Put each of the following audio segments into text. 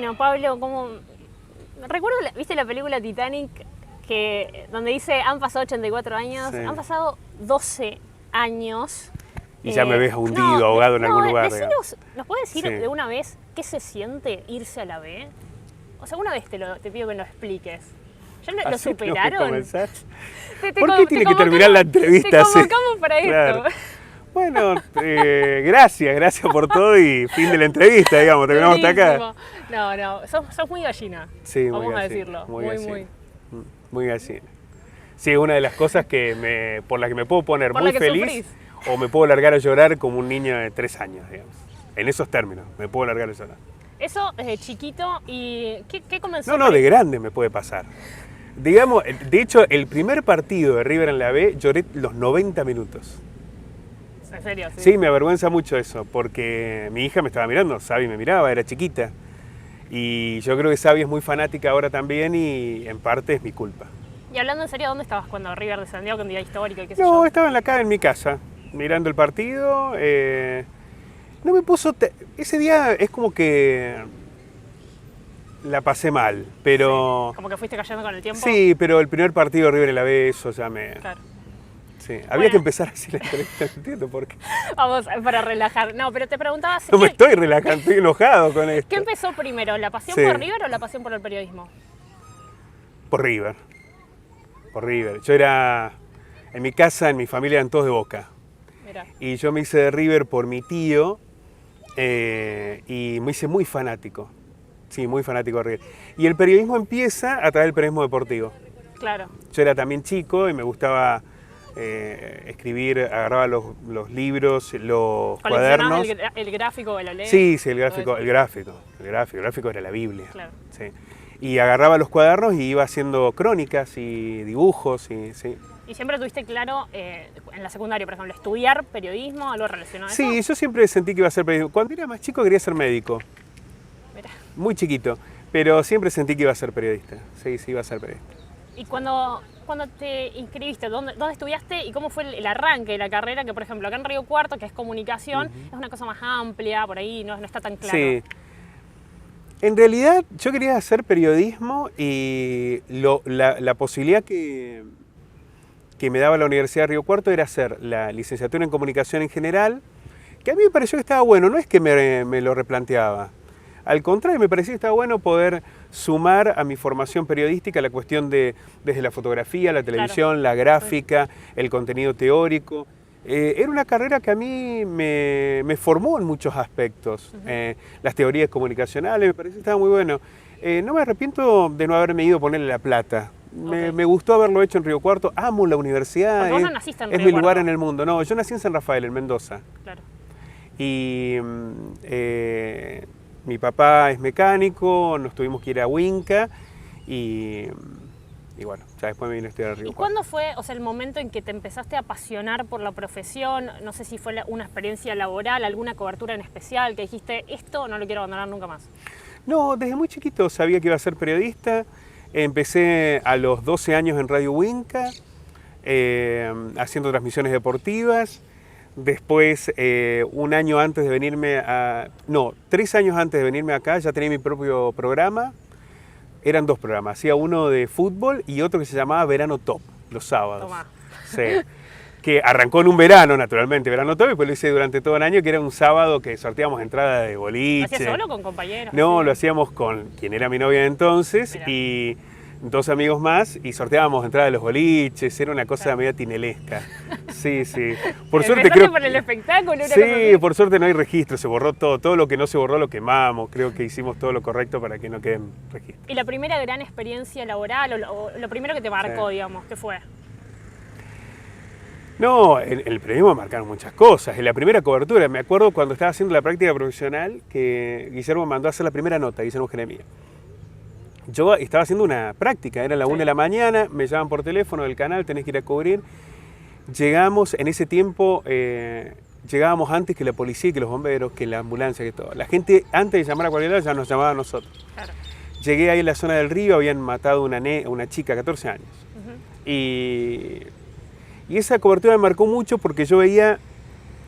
Bueno, Pablo, como recuerdo, ¿viste la película Titanic? Donde dice, han pasado 84 años, Sí. han pasado 12 años. Y ya me ves hundido, ahogado en algún lugar. ¿Nos puedes decir Sí. de una vez qué se siente irse a la B? O sea, una vez te pido que lo expliques. ¿Ya lo ¿Así superaron? tengo que comenzar? Te ¿Por qué tiene que terminar la entrevista Te así? convocamos para Claro. esto. Bueno, gracias por todo y fin de la entrevista, digamos, terminamos hasta acá. Buenísimo. No, sos muy gallina. Sí, vamos muy a gallina, decirlo. muy Muy, gallina. muy. Muy gallina. Sí, es una de las cosas por la que me puedo poner Por muy la que feliz sufrís. o me puedo largar a llorar como un niño de 3 años, digamos. En esos términos, me puedo largar a llorar. Eso desde chiquito. ¿Y qué comenzó? No, de grande me puede pasar. Digamos, de hecho, el primer partido de River en la B lloré los 90 minutos. ¿En serio? Sí, me avergüenza mucho eso, porque mi hija me estaba mirando, Sabi me miraba, era chiquita. Y yo creo que Sabi es muy fanática ahora también y en parte es mi culpa. Y hablando en serio, ¿dónde estabas cuando River descendió con día histórico y qué sé No, yo? estaba en mi casa, mirando el partido. No me puso... Ese día es como que la pasé mal, pero... Como que fuiste cayendo con el tiempo. Sí, pero el primer partido de River en la B, eso ya me... Claro. Sí, había que empezar así la entrevista, no entiendo por qué. Vamos, para relajar. No, pero te preguntaba... No me estoy relajando, estoy enojado con esto. ¿Qué empezó primero, la pasión Sí. por River o la pasión por el periodismo? Por River. Por River. Yo era... En mi casa, en mi familia eran todos de Boca. Mirá. Y yo me hice de River por mi tío y me hice muy fanático. Sí, muy fanático de River. Y el periodismo empieza a través del periodismo deportivo. Claro. Yo era también chico y me gustaba escribir, agarraba los libros, los cuadernos. El gráfico, el olé. Sí, el gráfico era la Biblia. Claro. Sí. Y agarraba los cuadernos y iba haciendo crónicas y dibujos y sí. ¿Y siempre tuviste claro, en la secundaria, por ejemplo, estudiar periodismo, algo relacionado a eso? Sí, yo siempre sentí que iba a ser periodista. Cuando era más chico quería ser médico, Mirá. muy chiquito, pero siempre sentí que iba a ser periodista. Sí, iba a ser periodista. ¿Y cuando te inscribiste, dónde estudiaste y cómo fue el arranque de la carrera? Que, por ejemplo, acá en Río Cuarto, que es comunicación, es una cosa más amplia, por ahí no está tan claro. Sí. En realidad yo quería hacer periodismo y la posibilidad que me daba la Universidad de Río Cuarto era hacer la licenciatura en comunicación en general, que a mí me pareció que estaba bueno, no es que me lo replanteaba. Al contrario, me parecía que estaba bueno poder sumar a mi formación periodística la cuestión desde la fotografía, la televisión, la gráfica, el contenido teórico. Era una carrera que a mí me formó en muchos aspectos. Las teorías comunicacionales, me pareció que estaba muy bueno. No me arrepiento de no haberme ido a ponerle la plata. Me gustó haberlo hecho en Río Cuarto, amo la universidad, Porque vos no naciste en es Río mi lugar Cuarto. en el mundo. No, yo nací en San Rafael, en Mendoza. Claro. Y mi papá es mecánico, nos tuvimos que ir a Huinca y bueno, ya después me vine a estudiar a Río ¿Y Cuarto. cuándo fue, el momento en que te empezaste a apasionar por la profesión? No sé si fue una experiencia laboral, alguna cobertura en especial, que dijiste, esto no lo quiero abandonar nunca más. No, desde muy chiquito sabía que iba a ser periodista. Empecé a los 12 años en Radio Huinca, haciendo transmisiones deportivas. Después, 3 años antes de venirme acá, ya tenía mi propio programa. Eran 2 programas, hacía uno de fútbol y otro que se llamaba Verano Top, los sábados. Tomá. Sí. Que arrancó en un verano, naturalmente, Verano Top, y pues lo hice durante todo el año, que era un sábado que sorteábamos entradas de boliche. ¿Lo hacías solo o con compañeros? No, lo hacíamos con quien era mi novia entonces. Mirá. Y 2 amigos más y sorteábamos entradas de los boliches, era una cosa media tinelesca. Sí. Por suerte creo por el espectáculo, una cosa Sí, así. por suerte no hay registro, se borró todo lo que no se borró lo quemamos, creo que hicimos todo lo correcto para que no queden registros. ¿Y la primera gran experiencia laboral o lo primero que te marcó, digamos, qué fue? No, en el periodismo me marcaron muchas cosas. En la primera cobertura, me acuerdo cuando estaba haciendo la práctica profesional que Guillermo me mandó a hacer la primera nota, Guillermo Jeremía. Yo estaba haciendo una práctica, era la 1 de la mañana, me llaman por teléfono del canal, tenés que ir a cubrir. Llegamos, en ese tiempo, llegábamos antes que la policía, que los bomberos, que la ambulancia, que todo. La gente, antes de llamar a cualquier lado, ya nos llamaba a nosotros. Claro. Llegué ahí en la zona del río, habían matado una chica, 14 años. Y esa cobertura me marcó mucho porque yo veía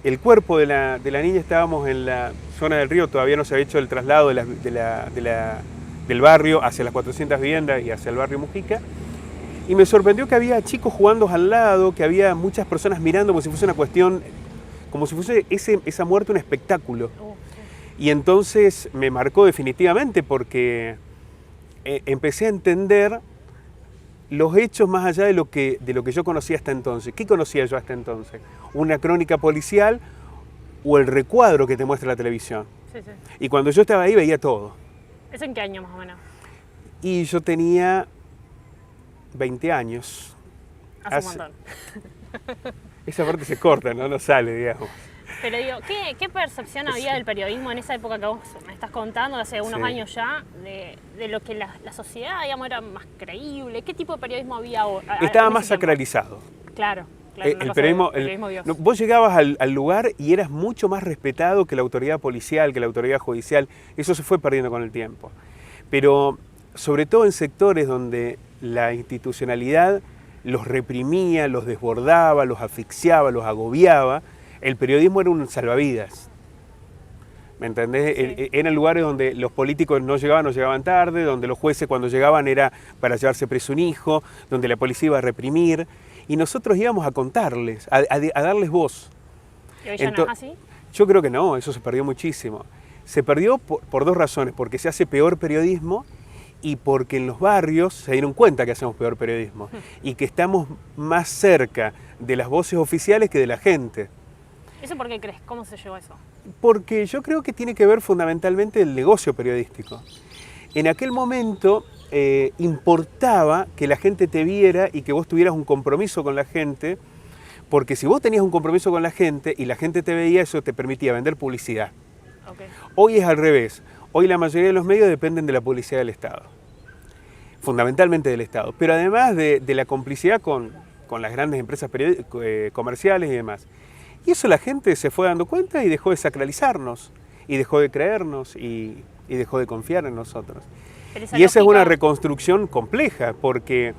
el cuerpo de la niña, estábamos en la zona del río todavía no se había hecho el traslado del barrio hacia las 400 viviendas y hacia el barrio Mujica. Y me sorprendió que había chicos jugando al lado, que había muchas personas mirando como si fuese una cuestión, como si fuese esa muerte un espectáculo. Y entonces me marcó definitivamente porque empecé a entender los hechos más allá de lo que yo conocía hasta entonces. ¿Qué conocía yo hasta entonces? ¿Una crónica policial o el recuadro que te muestra la televisión? Sí, sí. Y cuando yo estaba ahí veía todo. ¿Eso en qué año más o menos? Y yo tenía 20 años. Hace un montón. Esa parte se corta, no sale, digamos. Pero digo, ¿qué percepción había del periodismo en esa época que vos me estás contando, hace unos años ya, de lo que la sociedad, digamos, era más creíble? ¿Qué tipo de periodismo había ahora? Estaba más sacralizado. Claro. El periodismo vos llegabas al lugar y eras mucho más respetado que la autoridad policial, que la autoridad judicial. Eso se fue perdiendo con el tiempo. Pero sobre todo en sectores donde la institucionalidad los reprimía, los desbordaba, los asfixiaba, los agobiaba, el periodismo era un salvavidas. ¿Me entendés? Sí. Eran lugares donde los políticos no llegaban tarde, donde los jueces cuando llegaban era para llevarse preso un hijo, donde la policía iba a reprimir. Y nosotros íbamos a contarles, a darles voz. ¿Y hoy ya no es así? Yo creo que no, eso se perdió muchísimo. Se perdió por dos razones, porque se hace peor periodismo y porque en los barrios se dieron cuenta que hacemos peor periodismo y que estamos más cerca de las voces oficiales que de la gente. ¿Eso por qué crees? ¿Cómo se llevó eso? Porque yo creo que tiene que ver fundamentalmente el negocio periodístico. En aquel momento importaba que la gente te viera y que vos tuvieras un compromiso con la gente, porque si vos tenías un compromiso con la gente y la gente te veía, eso te permitía vender publicidad. Okay. Hoy es al revés. Hoy la mayoría de los medios dependen de la publicidad del Estado, fundamentalmente del Estado, pero además de la complicidad con las grandes empresas comerciales y demás. Y eso la gente se fue dando cuenta y dejó de sacralizarnos, y dejó de creernos, y dejó de confiar en nosotros. Y esa es una reconstrucción compleja, porque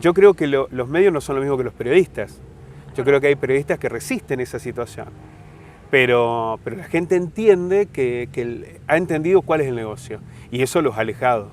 yo creo que los medios no son lo mismo que los periodistas. Yo creo que hay periodistas que resisten esa situación. Pero la gente entiende ha entendido cuál es el negocio, y eso los ha alejado.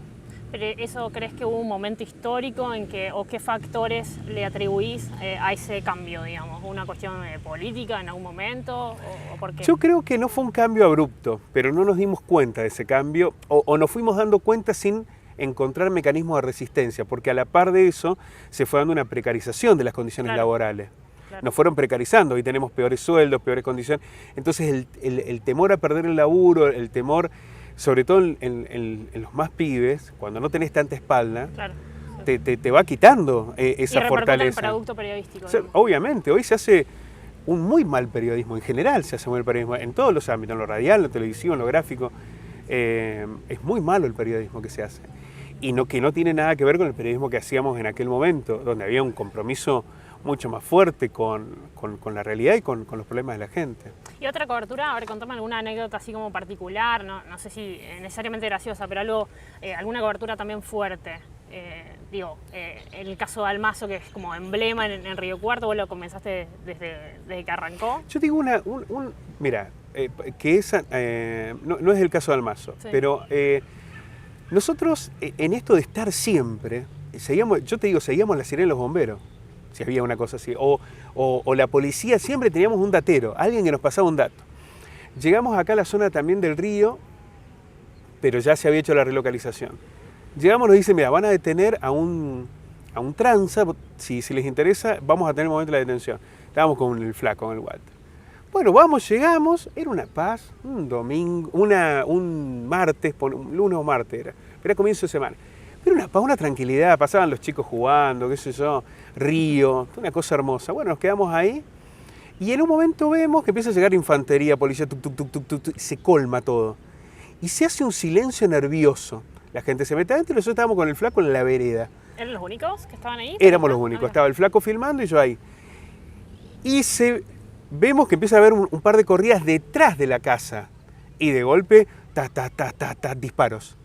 ¿Pero eso crees que hubo un momento histórico en que, o qué factores le atribuís a ese cambio, digamos? ¿Una cuestión política en algún momento? ¿O por qué? Yo creo que no fue un cambio abrupto, pero no nos dimos cuenta de ese cambio, o nos fuimos dando cuenta sin encontrar mecanismos de resistencia, porque a la par de eso se fue dando una precarización de las condiciones laborales. Claro. Nos fueron precarizando, hoy tenemos peores sueldos, peores condiciones. Entonces el temor a perder el laburo, el temor, sobre todo en los más pibes, cuando no tenés tanta espalda, claro, te va quitando esa fortaleza. Y el producto periodístico. O sea, obviamente, hoy se hace un muy mal periodismo, en general se hace mal periodismo, en todos los ámbitos, en lo radial, en lo televisivo, en lo gráfico. Es muy malo el periodismo que se hace. Y que no tiene nada que ver con el periodismo que hacíamos en aquel momento, donde había un compromiso mucho más fuerte con la realidad y con los problemas de la gente. Y otra cobertura, a ver, contame alguna anécdota así como particular, no sé si necesariamente graciosa, pero alguna cobertura también fuerte. El caso de Almazo, que es como emblema en Río Cuarto, vos lo comenzaste desde que arrancó. Yo digo mira, que esa no es el caso de Almazo, sí, pero nosotros en esto de estar siempre, seguíamos la sirena de los bomberos. Si había una cosa así, o la policía, siempre teníamos un datero, alguien que nos pasaba un dato. Llegamos acá a la zona también del río, pero ya se había hecho la relocalización. Llegamos, nos dicen, mira, van a detener a un tranza, si les interesa, vamos a tener el momento de la detención. Estábamos con el flaco, con el Walter. Bueno, llegamos, era una paz, un domingo, un martes, un lunes o martes era comienzo de semana. Pero una tranquilidad, pasaban los chicos jugando, qué sé yo, río, una cosa hermosa. Bueno, nos quedamos ahí y en un momento vemos que empieza a llegar infantería, policía, y se colma todo. Y se hace un silencio nervioso. La gente se mete adentro y nosotros estábamos con el flaco en la vereda. ¿Eran los únicos que estaban ahí? Éramos los únicos, estaba el flaco filmando y yo ahí. Y vemos que empieza a haber un par de corridas detrás de la casa y de golpe, disparos.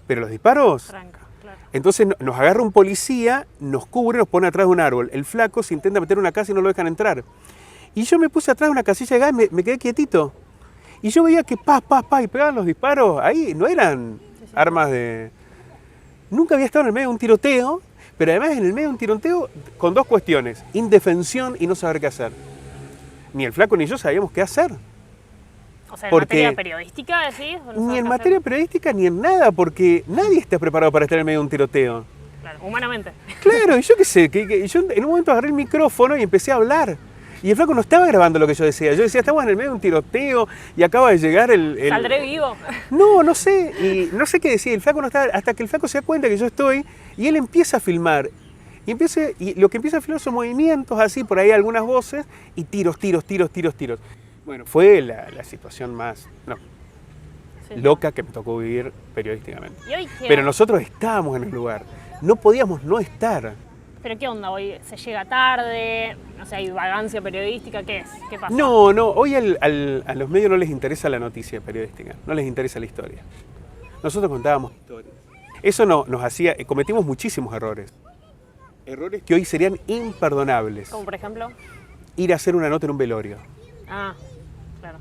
Pero los disparos... Tranca, claro. Entonces nos agarra un policía, nos cubre, nos pone atrás de un árbol. El flaco se intenta meter en una casa y no lo dejan entrar. Y yo me puse atrás de una casilla de gas y me quedé quietito. Y yo veía que y pegaban los disparos, ahí no eran armas de... Nunca había estado en el medio de un tiroteo, pero además en el medio de un tiroteo con dos cuestiones, indefensión y no saber qué hacer. Ni el flaco ni yo sabíamos qué hacer. O sea, ¿en materia periodística decís? Ni en materia periodística ni en nada, porque nadie está preparado para estar en medio de un tiroteo. Claro, humanamente. Claro, y yo qué sé, que yo en un momento agarré el micrófono y empecé a hablar. Y el flaco no estaba grabando lo que yo decía. Yo decía, estamos en el medio de un tiroteo y acaba de llegar el... ¿Saldré vivo? No sé. Y no sé qué decía. El flaco no estaba... Hasta que el flaco se da cuenta que yo estoy y él empieza a filmar. Y lo que empieza a filmar son movimientos así, por ahí algunas voces y tiros. Bueno, fue la situación más loca que me tocó vivir periodísticamente. Pero nosotros estábamos en el lugar. No podíamos no estar. ¿Pero qué onda hoy? ¿Se llega tarde? No sé, ¿hay vagancia periodística? ¿Qué es? ¿Qué pasa? No, hoy a los medios no les interesa la noticia periodística, no les interesa la historia. Nosotros contábamos historias. Eso nos hacía, cometimos muchísimos errores. Errores que hoy serían imperdonables. ¿Como por ejemplo? Ir a hacer una nota en un velorio. Ah, claro.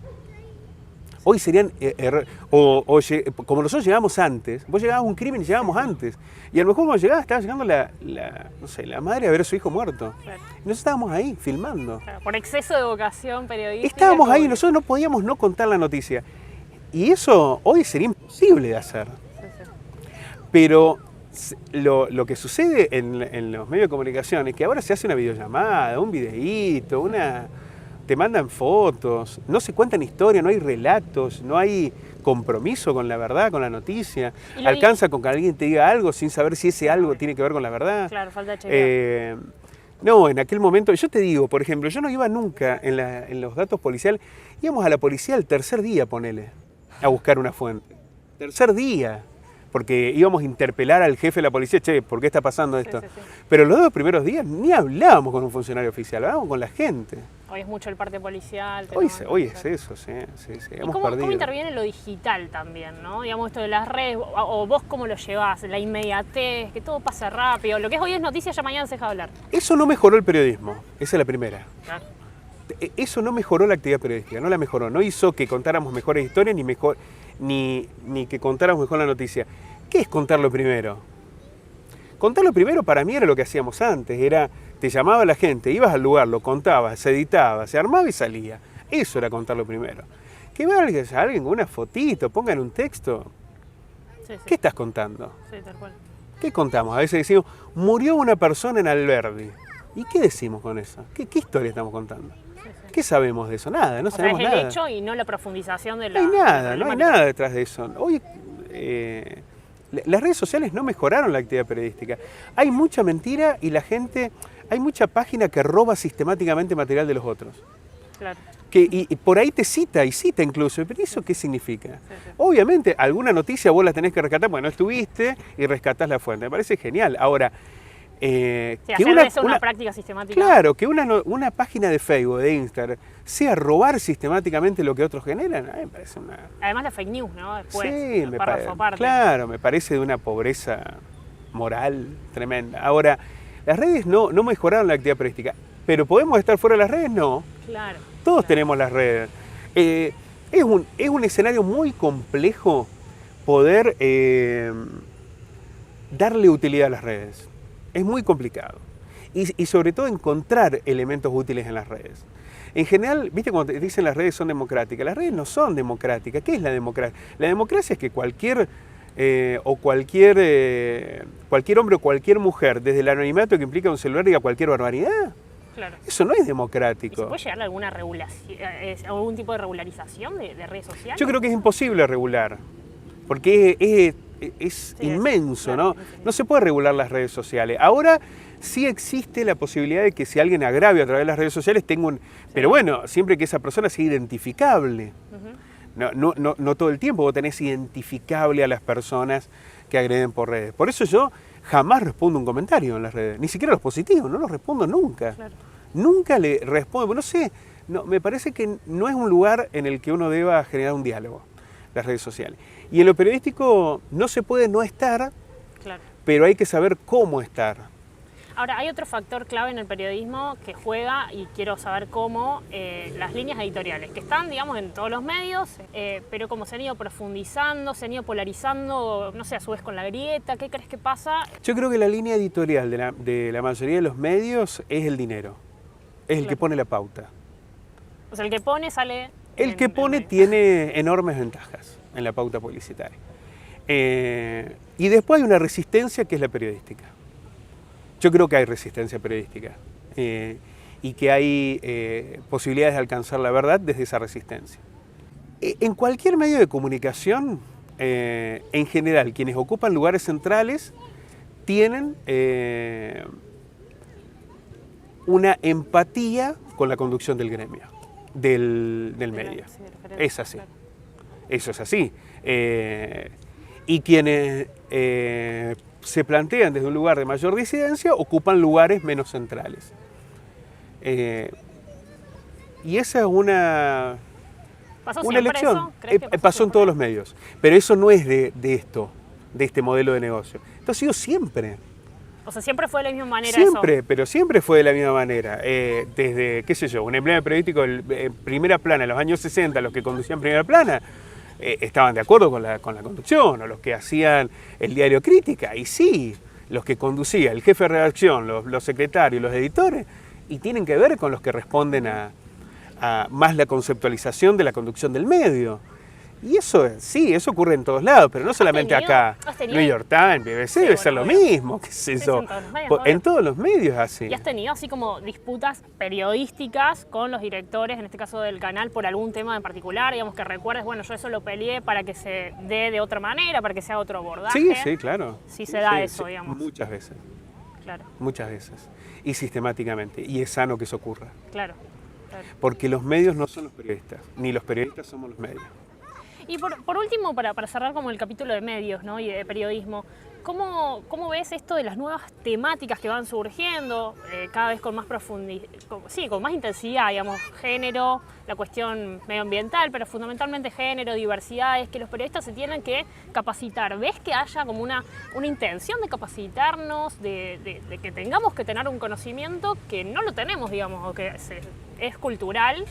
Hoy serían errores. Como nosotros llegamos antes, vos llegabas a un crimen y llegábamos antes. Y a lo mejor cuando llegabas estaba llegando la madre a ver a su hijo muerto. Claro. Y nosotros estábamos ahí, filmando. Claro, por exceso de vocación periodística. Estábamos ahí, nosotros no podíamos no contar la noticia. Y eso hoy sería imposible de hacer. Sí. Pero lo que sucede en los medios de comunicación es que ahora se hace una videollamada, un videíto, te mandan fotos, no se cuentan historias, no hay relatos, no hay compromiso con la verdad, con la noticia. Alcanza con que alguien te diga algo sin saber si ese algo tiene que ver con la verdad. Claro, falta chequeo. No, en aquel momento, yo te digo, por ejemplo, yo no iba nunca en los datos policiales, íbamos a la policía el tercer día, ponele, a buscar una fuente. Tercer día. Porque íbamos a interpelar al jefe de la policía, che, ¿por qué está pasando esto? Sí. Pero los dos primeros días ni hablábamos con un funcionario oficial, hablábamos con la gente. Hoy es mucho el parte policial. Hoy es eso, sí. ¿Cómo interviene lo digital también, no? Digamos, esto de las redes, o vos cómo lo llevás, la inmediatez, que todo pasa rápido, lo que es hoy es noticia, ya mañana se deja de hablar. Eso no mejoró el periodismo, esa es la primera. Claro. Eso no mejoró la actividad periodística, no la mejoró, no hizo que contáramos mejores historias ni que contáramos mejor la noticia. ¿Qué es contarlo primero? Contarlo primero para mí era lo que hacíamos antes, te llamaba la gente, ibas al lugar, lo contabas, se editaba, se armaba y salía. Eso era contarlo primero. Que valga alguien con una fotito, pongan un texto. Sí. ¿Qué estás contando? Sí, tal cual. ¿Qué contamos? A veces decimos, murió una persona en Alberdi. ¿Y qué decimos con eso? ¿Qué historia estamos contando? ¿Qué sabemos de eso? Nada, no sabemos nada. Es el hecho y no la profundización de la... No hay nada detrás de eso. Hoy las redes sociales no mejoraron la actividad periodística. Hay mucha mentira y hay mucha página que roba sistemáticamente material de los otros. Claro. Y por ahí te cita incluso. ¿Pero eso qué significa? Sí. Obviamente, alguna noticia vos la tenés que rescatar, bueno, estuviste y rescatás la fuente. Me parece genial. Ahora, que una práctica sistemática. Claro, que una página de Facebook, de Instagram, sea robar sistemáticamente lo que otros generan, a mí me parece una... Además la fake news, ¿no? Después, sí, claro, me parece de una pobreza moral tremenda. Ahora, las redes no mejoraron la actividad periodística, pero ¿podemos estar fuera de las redes? No. Claro. Todos tenemos las redes. Es un escenario muy complejo poder darle utilidad a las redes. Es muy complicado. Y sobre todo encontrar elementos útiles en las redes. En general, ¿viste cuando te dicen las redes son democráticas? Las redes no son democráticas. ¿Qué es la democracia? La democracia es que cualquier hombre o cualquier mujer, desde el anonimato que implica un celular, diga cualquier barbaridad. Claro. Eso no es democrático. ¿Y se puede llegar a alguna algún tipo de regularización de redes sociales? Yo creo que es imposible regular. Porque es inmenso, claro, ¿no? No se puede regular las redes sociales. Ahora sí existe la posibilidad de que si alguien agravia a través de las redes sociales tenga un... Pero bueno, siempre que esa persona sea identificable. No todo el tiempo vos tenés identificable a las personas que agreden por redes. Por eso yo jamás respondo un comentario en las redes. Ni siquiera los positivos, no los respondo nunca. Claro. Nunca le respondo. No sé, me parece que no es un lugar en el que uno deba generar un diálogo, las redes sociales. Y en lo periodístico no se puede no estar, claro, pero hay que saber cómo estar. Ahora, hay otro factor clave en el periodismo que juega, y quiero saber cómo, las líneas editoriales, que están, digamos, en todos los medios, pero como se han ido profundizando, se han ido polarizando, no sé, a su vez con la grieta, ¿qué crees que pasa? Yo creo que la línea editorial de la mayoría de los medios es el dinero, es el que pone la pauta. O sea, el que pone sale... El que pone tiene enormes ventajas en la pauta publicitaria. Y después hay una resistencia que es la periodística. Yo creo que hay resistencia periodística y que hay posibilidades de alcanzar la verdad desde esa resistencia. En cualquier medio de comunicación, en general, quienes ocupan lugares centrales tienen una empatía con la conducción del gremio, del medio. Es así. Eso es así. Y quienes se plantean desde un lugar de mayor disidencia ocupan lugares menos centrales. Y esa es una elección. Pasó en todos los medios. Pero eso no es de este modelo de negocio. Esto ha sido siempre. O sea, siempre fue de la misma manera. Siempre, eso. pero siempre fue de la misma manera. Desde, qué sé yo, un emblema periodístico en Primera Plana en los años 60, los que conducían Primera Plana, estaban de acuerdo con la conducción, o los que hacían el diario Crítica, y sí, los que conducía el jefe de redacción, los secretarios, los editores, y tienen que ver con los que responden a más la conceptualización de la conducción del medio. Y eso, sí, eso ocurre en todos lados, pero no solamente acá. New York Times, BBC, debe ser lo mismo, qué sé yo. En todos los medios así. ¿Y has tenido así como disputas periodísticas con los directores, en este caso del canal, por algún tema en particular? Digamos que recuerdes, bueno, yo eso lo peleé para que se dé de otra manera, para que sea otro abordaje. Sí, sí, claro. Sí se da eso, digamos. Muchas veces. Claro. Muchas veces. Y sistemáticamente. Y es sano que eso ocurra. Claro. Porque los medios no son los periodistas, ni los periodistas somos los medios. Y por último, para cerrar como el capítulo de medios, ¿no? Y de periodismo, ¿cómo ves esto de las nuevas temáticas que van surgiendo, cada vez con más profundidad, con más intensidad, digamos, género, la cuestión medioambiental, pero fundamentalmente género, diversidades, que los periodistas se tienen que capacitar? ¿Ves que haya como una intención de capacitarnos, de que tengamos que tener un conocimiento que no lo tenemos, digamos, o que es cultural?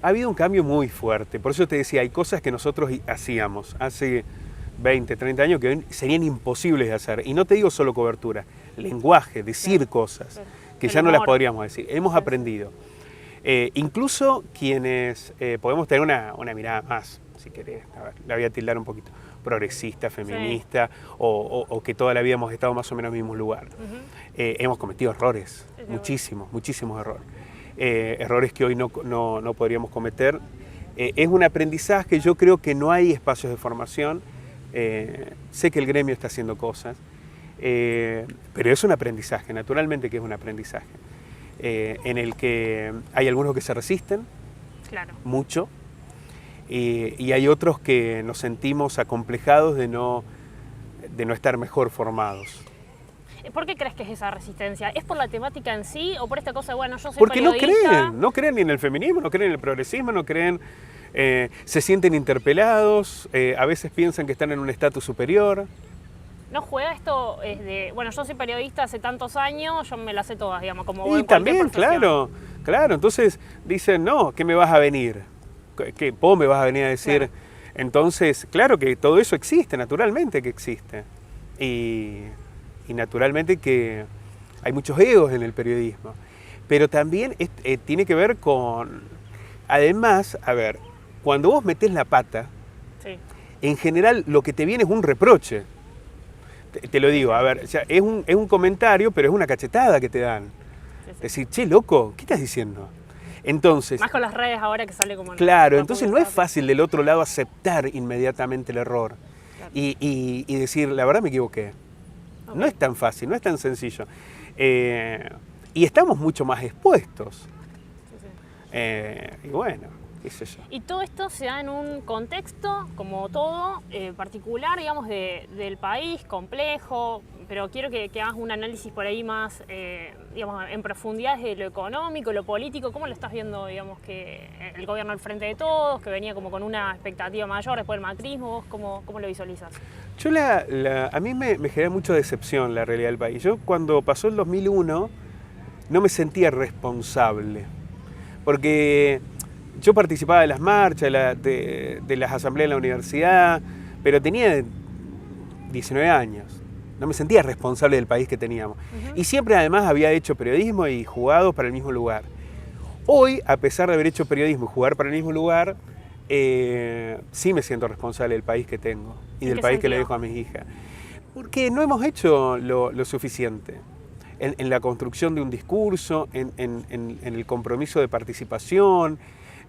Ha habido un cambio muy fuerte, por eso te decía, hay cosas que nosotros hacíamos hace 20, 30 años que hoy serían imposibles de hacer. Y no te digo solo cobertura, lenguaje, decir cosas, que ya no las podríamos decir. Hemos aprendido. Incluso quienes podemos tener una mirada más, si querés, a ver, la voy a tildar un poquito, progresista, feminista, o que toda la vida hemos estado más o menos en el mismo lugar. Hemos cometido errores, muchísimos errores. Errores que hoy no podríamos cometer. Es un aprendizaje, yo creo que no hay espacios de formación. Sé que el gremio está haciendo cosas, pero es un aprendizaje, naturalmente que es un aprendizaje, en el que hay algunos que se resisten, mucho, y hay otros que nos sentimos acomplejados de no estar mejor formados. ¿Por qué crees que es esa resistencia? ¿Es por la temática en sí o por esta cosa, bueno, yo soy Porque periodista? no creen ni en el feminismo, no creen en el progresismo, no creen, se sienten interpelados, a veces piensan que están en un estatus superior. ¿No juega esto bueno, yo soy periodista hace tantos años, yo me las sé todas, digamos, como Y también, claro, entonces dicen, no, ¿qué me vas a venir? ¿Qué vos me vas a venir a decir? Claro. Entonces, claro que todo eso existe, naturalmente que existe. Y naturalmente que hay muchos egos en el periodismo, pero también tiene que ver con, además, a ver, cuando vos metés la pata, en general lo que te viene es un reproche, te lo digo, a ver, o sea, es un comentario, pero es una cachetada que te dan, decir, che, loco, ¿qué estás diciendo? Entonces, más con las redes ahora que sale como... Claro, entonces no es fácil del otro lado aceptar inmediatamente el error y decir, la verdad me equivoqué. No es tan fácil, no es tan sencillo. Y estamos mucho más expuestos. Y bueno, qué sé yo. Y todo esto se da en un contexto, como todo, particular, digamos, del país, complejo, pero quiero que hagas un análisis por ahí más, digamos, en profundidad de lo económico, lo político. ¿Cómo lo estás viendo, digamos, que el gobierno al frente de todos, que venía como con una expectativa mayor después del macrismo? ¿Cómo lo visualizas? Yo a mí me genera mucha decepción la realidad del país. Yo cuando pasó el 2001 no me sentía responsable, porque yo participaba de las marchas, de las asambleas en la universidad, pero tenía 19 años. No me sentía responsable del país que teníamos. Y siempre además había hecho periodismo y jugado para el mismo lugar. Hoy, a pesar de haber hecho periodismo y jugar para el mismo lugar, sí me siento responsable del país que tengo y del país que le dejo a mis hijas. Porque no hemos hecho lo suficiente en la construcción de un discurso, en el compromiso de participación,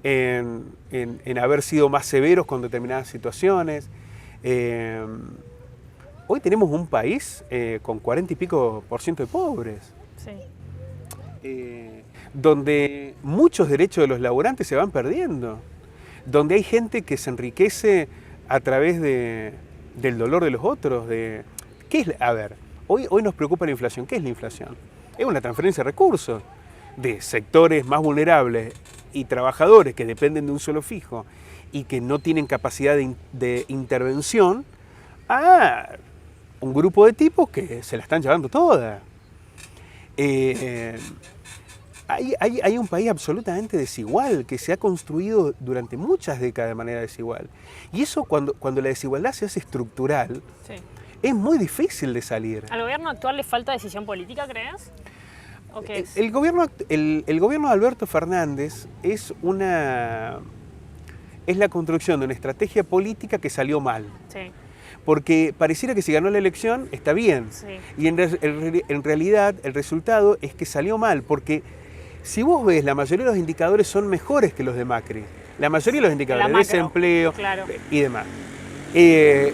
en haber sido más severos con determinadas situaciones. Hoy tenemos un país con 40 y pico % de pobres. Sí. Donde muchos derechos de los laburantes se van perdiendo. Donde hay gente que se enriquece a través del dolor de los otros. A ver, hoy nos preocupa la inflación. ¿Qué es la inflación? Es una transferencia de recursos de sectores más vulnerables y trabajadores que dependen de un solo fijo y que no tienen capacidad de intervención a un grupo de tipos que se la están llevando toda. Hay un país absolutamente desigual que se ha construido durante muchas décadas de manera desigual. Y eso cuando la desigualdad se hace estructural, sí, es muy difícil de salir. ¿Al gobierno actual le falta decisión política, crees? ¿O qué es? El gobierno de Alberto Fernández es la construcción de una estrategia política que salió mal. Sí. Porque pareciera que si ganó la elección está bien. Sí. Y en realidad el resultado es que salió mal, porque si vos ves, la mayoría de los indicadores son mejores que los de Macri. La mayoría de los indicadores de desempleo, claro, y demás. Es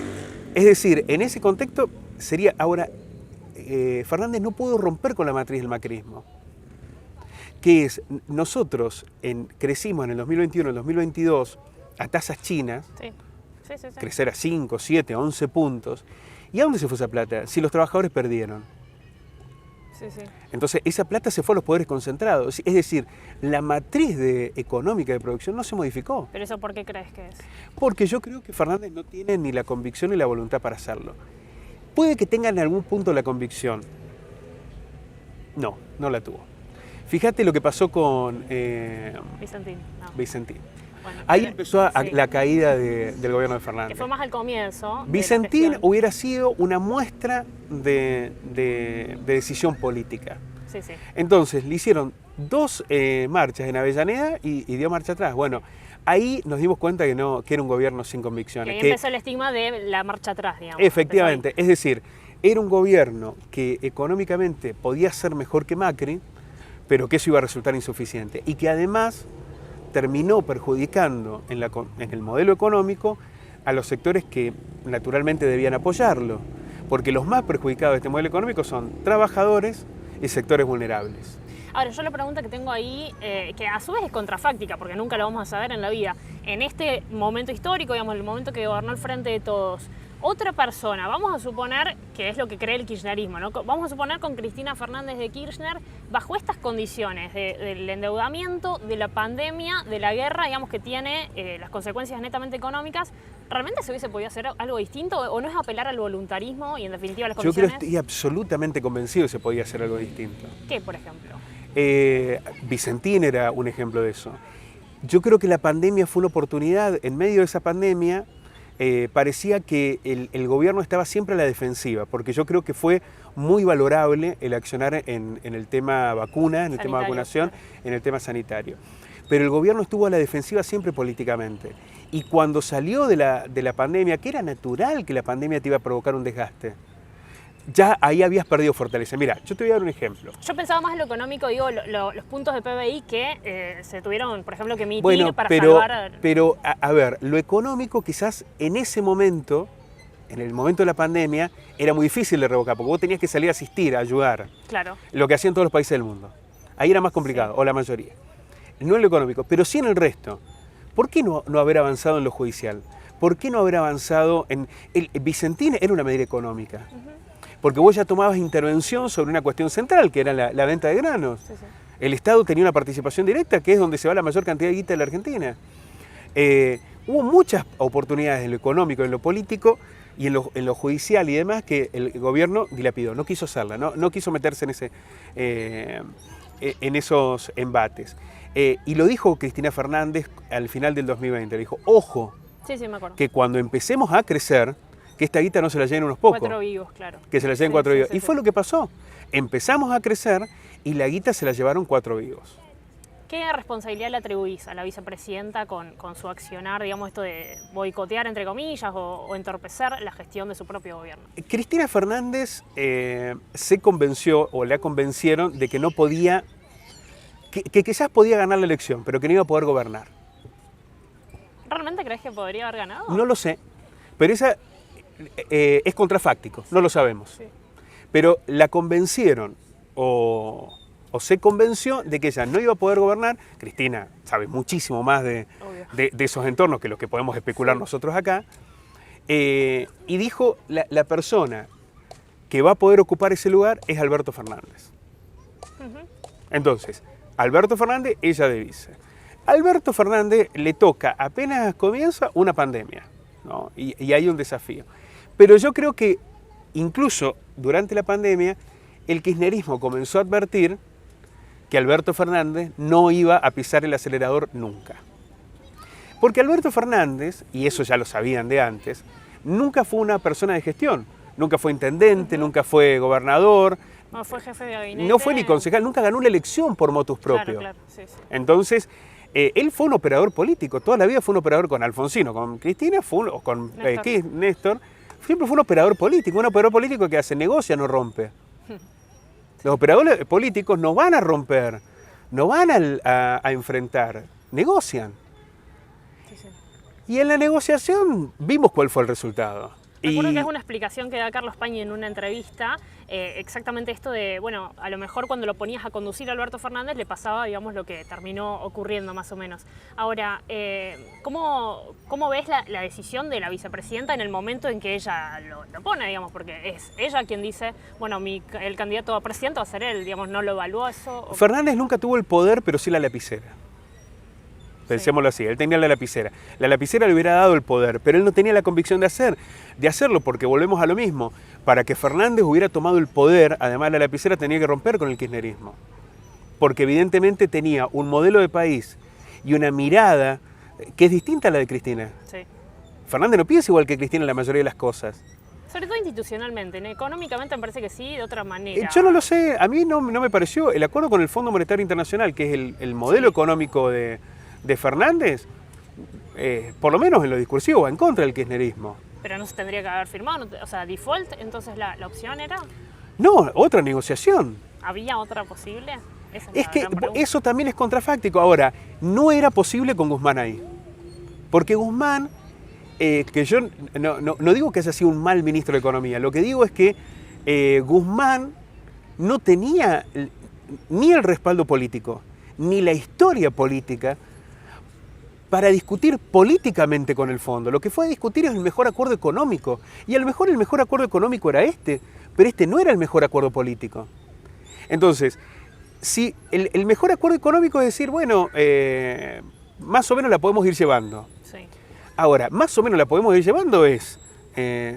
decir, en ese contexto sería ahora, Fernández no pudo romper con la matriz del macrismo. Que es, nosotros crecimos en el 2021, en el 2022 a tasas chinas. Sí. Sí. Crecer a 5, 7, 11 puntos. ¿Y a dónde se fue esa plata? Si los trabajadores perdieron. Sí. Entonces, esa plata se fue a los poderes concentrados. Es decir, la matriz económica de producción no se modificó. ¿Pero eso por qué crees que es? Porque yo creo que Fernández no tiene ni la convicción ni la voluntad para hacerlo. Puede que tenga en algún punto la convicción. No la tuvo. Fíjate lo que pasó con Vicentín. Bueno, ahí empezó la caída del gobierno de Fernández. Que fue más al comienzo. Vicentín hubiera sido una muestra de decisión política. Sí. Entonces le hicieron 2 marchas en Avellaneda y dio marcha atrás. Bueno, ahí nos dimos cuenta que era un gobierno sin convicciones. Que ahí empezó el estigma de la marcha atrás, digamos. Efectivamente, es decir, era un gobierno que económicamente podía ser mejor que Macri, pero que eso iba a resultar insuficiente. Y que además terminó perjudicando en el modelo económico a los sectores que naturalmente debían apoyarlo, porque los más perjudicados de este modelo económico son trabajadores y sectores vulnerables. Ahora, yo la pregunta que tengo ahí, que a su vez es contrafáctica, porque nunca la vamos a saber en la vida, en este momento histórico, digamos, el momento que gobernó al frente de todos, otra persona, vamos a suponer que es lo que cree el kirchnerismo, ¿no? Vamos a suponer con Cristina Fernández de Kirchner, bajo estas condiciones del endeudamiento, de la pandemia, de la guerra, digamos, que tiene las consecuencias netamente económicas, ¿realmente se hubiese podido hacer algo distinto o no es apelar al voluntarismo y en definitiva a las condiciones? Yo creo que estoy absolutamente convencido que se podía hacer algo distinto. ¿Qué, por ejemplo? Vicentín era un ejemplo de eso. Yo creo que la pandemia fue una oportunidad. En medio de esa pandemia parecía que el gobierno estaba siempre a la defensiva, porque yo creo que fue muy valorable el accionar en el tema vacuna, en el tema vacunación, en el tema sanitario. Pero el gobierno estuvo a la defensiva siempre políticamente. Y cuando salió de la pandemia, que era natural que la pandemia te iba a provocar un desgaste, ya ahí habías perdido fortaleza. Mira, yo te voy a dar un ejemplo. Yo pensaba más en lo económico, digo, los puntos de PBI que se tuvieron, por ejemplo, que emitir para salvar... Pero, a ver, lo económico quizás en ese momento, en el momento de la pandemia, era muy difícil de revocar, porque vos tenías que salir a asistir, a ayudar. Claro. Lo que hacían todos los países del mundo. Ahí era más complicado, o la mayoría. No en lo económico, pero sí en el resto. ¿Por qué no haber avanzado en lo judicial? ¿Por qué no haber avanzado en... El Vicentín era una medida económica, porque vos ya tomabas intervención sobre una cuestión central, que era la venta de granos. Sí, sí. El Estado tenía una participación directa, que es donde se va la mayor cantidad de guita de la Argentina. Hubo muchas oportunidades en lo económico, en lo político y en lo judicial y demás que el gobierno dilapidó, no quiso hacerla, no quiso meterse en esos embates. Y lo dijo Cristina Fernández al final del 2020, le dijo, ojo, Sí, me acuerdo. que cuando empecemos a crecer, que esta guita no se la lleven unos pocos. 4 vivos, claro. Que se la lleven 4 vivos. Y fue lo que pasó. Empezamos a crecer y la guita se la llevaron 4 vivos. ¿Qué responsabilidad le atribuís a la vicepresidenta con su accionar, digamos, esto de boicotear, entre comillas, o entorpecer la gestión de su propio gobierno? Cristina Fernández se convenció, o la convencieron, de que no podía, que quizás podía ganar la elección, pero que no iba a poder gobernar. ¿Realmente crees que podría haber ganado? No lo sé, pero esa es contrafáctico, no lo sabemos. Sí. Pero la convencieron, o se convenció de que ella no iba a poder gobernar. Cristina sabe muchísimo más de esos entornos que los que podemos especular nosotros acá. Y dijo, la persona que va a poder ocupar ese lugar es Alberto Fernández. Entonces, Alberto Fernández, ella de vice. Alberto Fernández le toca, apenas comienza, una pandemia, ¿no? Y hay un desafío. Pero yo creo que incluso durante la pandemia, el kirchnerismo comenzó a advertir que Alberto Fernández no iba a pisar el acelerador nunca. Porque Alberto Fernández, y eso ya lo sabían de antes, nunca fue una persona de gestión. Nunca fue intendente, nunca fue gobernador. No fue jefe de gabinete. No fue ni concejal, nunca ganó una elección por motus propio. Claro, sí. Entonces, él fue un operador político, toda la vida fue un operador con Alfonsino, con Cristina, o con Néstor. Siempre fue un operador político que hace negocia, no rompe. Los operadores políticos no van a romper, no van a enfrentar, negocian. Sí. Y en la negociación vimos cuál fue el resultado. Recuerdo que es una explicación que da Carlos Pañi en una entrevista, exactamente esto de, bueno, a lo mejor cuando lo ponías a conducir a Alberto Fernández le pasaba, digamos, lo que terminó ocurriendo más o menos. Ahora, ¿cómo ves la decisión de la vicepresidenta en el momento en que ella lo pone, digamos? Porque es ella quien dice, bueno, el candidato a presidente va a ser él, digamos, ¿no lo evaluó eso? Fernández nunca tuvo el poder, pero sí la lapicera. Pensémoslo así, él tenía la lapicera. La lapicera le hubiera dado el poder, pero él no tenía la convicción de hacerlo, porque volvemos a lo mismo. Para que Fernández hubiera tomado el poder, además la lapicera tenía que romper con el kirchnerismo. Porque evidentemente tenía un modelo de país y una mirada que es distinta a la de Cristina. Sí. Fernández no piensa igual que Cristina en la mayoría de las cosas. Sobre todo institucionalmente, ¿no? Económicamente me parece que sí, de otra manera. Yo no lo sé, a mí no me pareció. El acuerdo con el Fondo Monetario Internacional, que es el modelo económico de Fernández, por lo menos en lo discursivo, va en contra del kirchnerismo. Pero no se tendría que haber firmado, o sea, default, entonces la opción era... No, otra negociación. ¿Había otra posible? Es que eso también es contrafáctico. Ahora, no era posible con Guzmán ahí. Porque Guzmán, que yo no digo que haya sido un mal ministro de Economía, lo que digo es que Guzmán no tenía ni el respaldo político, ni la historia política para discutir políticamente con el fondo. Lo que fue a discutir es el mejor acuerdo económico. Y a lo mejor el mejor acuerdo económico era pero este no era el mejor acuerdo político. Entonces, si el mejor acuerdo económico es decir, bueno, más o menos la podemos ir llevando. Sí. Ahora, más o menos la podemos ir llevando es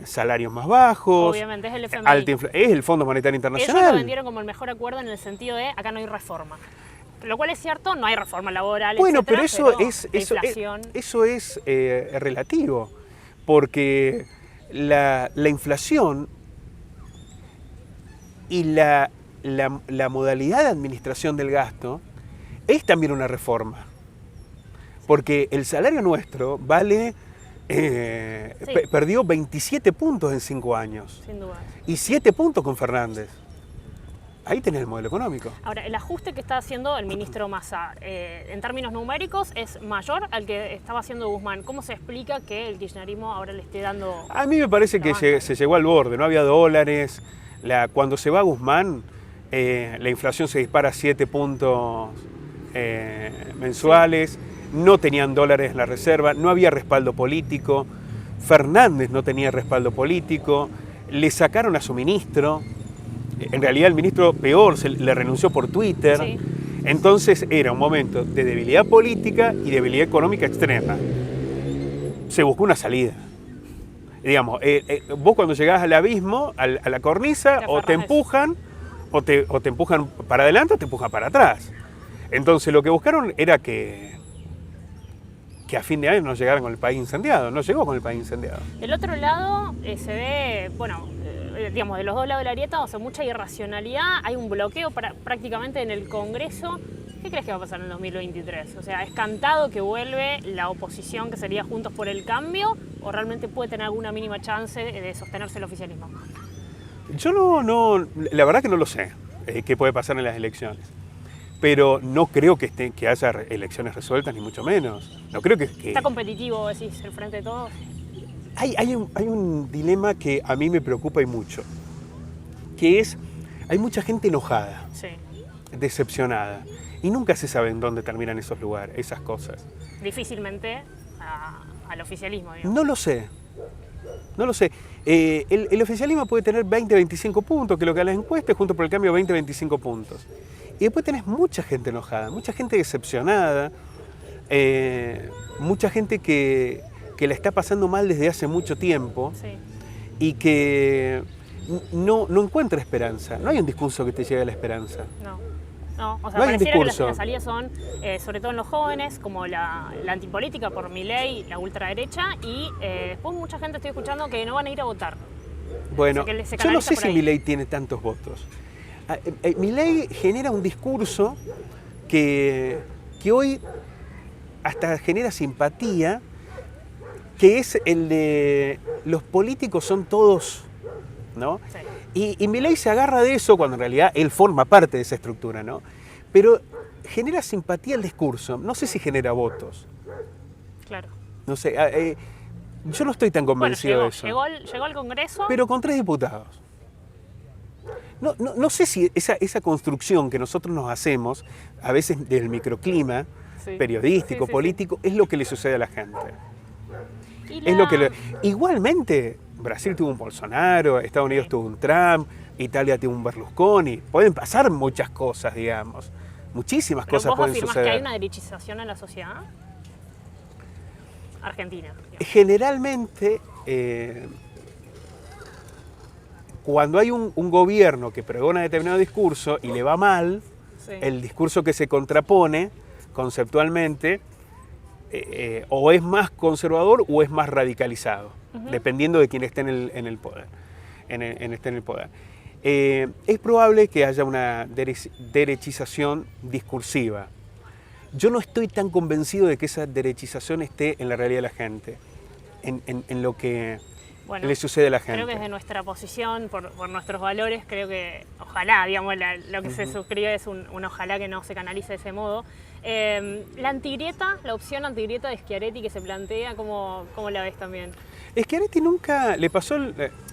salarios más bajos. Obviamente, es el FMI. Es el Fondo Monetario Internacional. Ellos lo vendieron como el mejor acuerdo en el sentido de acá no hay reforma. Lo cual es cierto, no hay reforma laboral, bueno, etcétera, pero eso es relativo, porque la inflación y la modalidad de administración del gasto es también una reforma, porque el salario nuestro vale, perdió 27 puntos en 5 años. Sin duda. Y 7 puntos con Fernández. Ahí tenés el modelo económico. Ahora, el ajuste que está haciendo el ministro Massa, en términos numéricos, es mayor al que estaba haciendo Guzmán. ¿Cómo se explica que el kirchnerismo ahora le esté dando... A mí me parece que se llegó al borde, no había dólares. Cuando se va Guzmán, la inflación se dispara a 7 puntos mensuales. no tenían dólares en la reserva, no había respaldo político, Fernández no tenía respaldo político, le sacaron a su ministro, en realidad el ministro peor, le renunció por Twitter, Sí. entonces era un momento de debilidad política y debilidad económica extrema. Se buscó una salida. Digamos, vos cuando llegás al abismo, a la cornisa, Te o te aferrás a eso. empujan, o te empujan para adelante o te empujan para atrás. Entonces lo que buscaron era que a fin de año no llegaran con el país incendiado. No llegó con el país incendiado. Del otro lado se ve, bueno, digamos, de los dos lados de la grieta, o sea, mucha irracionalidad, hay un bloqueo prácticamente en el Congreso. ¿Qué crees que va a pasar en el 2023? O sea, ¿es cantado que vuelve la oposición, que sería Juntos por el Cambio, o realmente puede tener alguna mínima chance de sostenerse el oficialismo? Yo no, la verdad que no lo sé qué puede pasar en las elecciones. Pero no creo que haya elecciones resueltas, ni mucho menos. No creo que... ¿Está competitivo, decís, el Frente de Todos? Hay un dilema que a mí me preocupa y mucho, que es, hay mucha gente enojada, Sí. decepcionada, y nunca se sabe en dónde terminan esos lugares, esas cosas. Difícilmente al oficialismo, digamos. No lo sé, no lo sé. El oficialismo puede tener 20, 25 puntos, que lo que a las encuestas, Juntos por el Cambio, 20, 25 puntos. Y después tenés mucha gente enojada, mucha gente decepcionada, mucha gente que la está pasando mal desde hace mucho tiempo Sí. y que no encuentra esperanza. No hay un discurso que te lleve a la esperanza. No, o sea, No hay un pareciera que discurso. las salidas son, sobre todo en los jóvenes, como la antipolítica por Milei, la ultraderecha, y después mucha gente estoy escuchando que no van a ir a votar. Bueno, O sea, que se yo no canaliza sé por si ahí. Milei tiene tantos votos. Milei genera un discurso que hoy hasta genera simpatía, que es el de los políticos son todos, ¿no? Sí. Y Milei se agarra de eso cuando en realidad él forma parte de esa estructura, ¿no? Pero genera simpatía el discurso, no sé si genera votos, Claro. no sé, yo no estoy tan Bueno, convencido de eso. llegó al Congreso. Pero con 3 diputados. No sé si esa construcción que nosotros nos hacemos, a veces del microclima Sí. periodístico, Sí, sí, político, es lo que le sucede a la gente. Y Es lo que igualmente, Brasil tuvo un Bolsonaro, Estados Unidos Sí. tuvo un Trump, Italia tuvo un Berlusconi. Pueden pasar muchas cosas, digamos. Muchísimas ¿Pero cosas vos pueden afirmás suceder. que hay una derechización en la sociedad? Argentina. Digamos. Generalmente, cuando hay un gobierno que pregona determinado discurso y le va mal, Sí. el discurso que se contrapone conceptualmente o es más conservador o es más radicalizado, dependiendo de quién esté en el poder. Esté en el poder. Es probable que haya una derechización discursiva. Yo no estoy tan convencido de que esa derechización esté en la realidad de la gente, en lo que Bueno, le sucede a la gente. creo que desde nuestra posición, por nuestros valores, creo que ojalá, digamos, lo que se suscribe es un ojalá que no se canalice de ese modo. La antigrieta, la opción antigrieta de Schiaretti que se plantea, ¿cómo la ves también? Schiaretti nunca le pasó,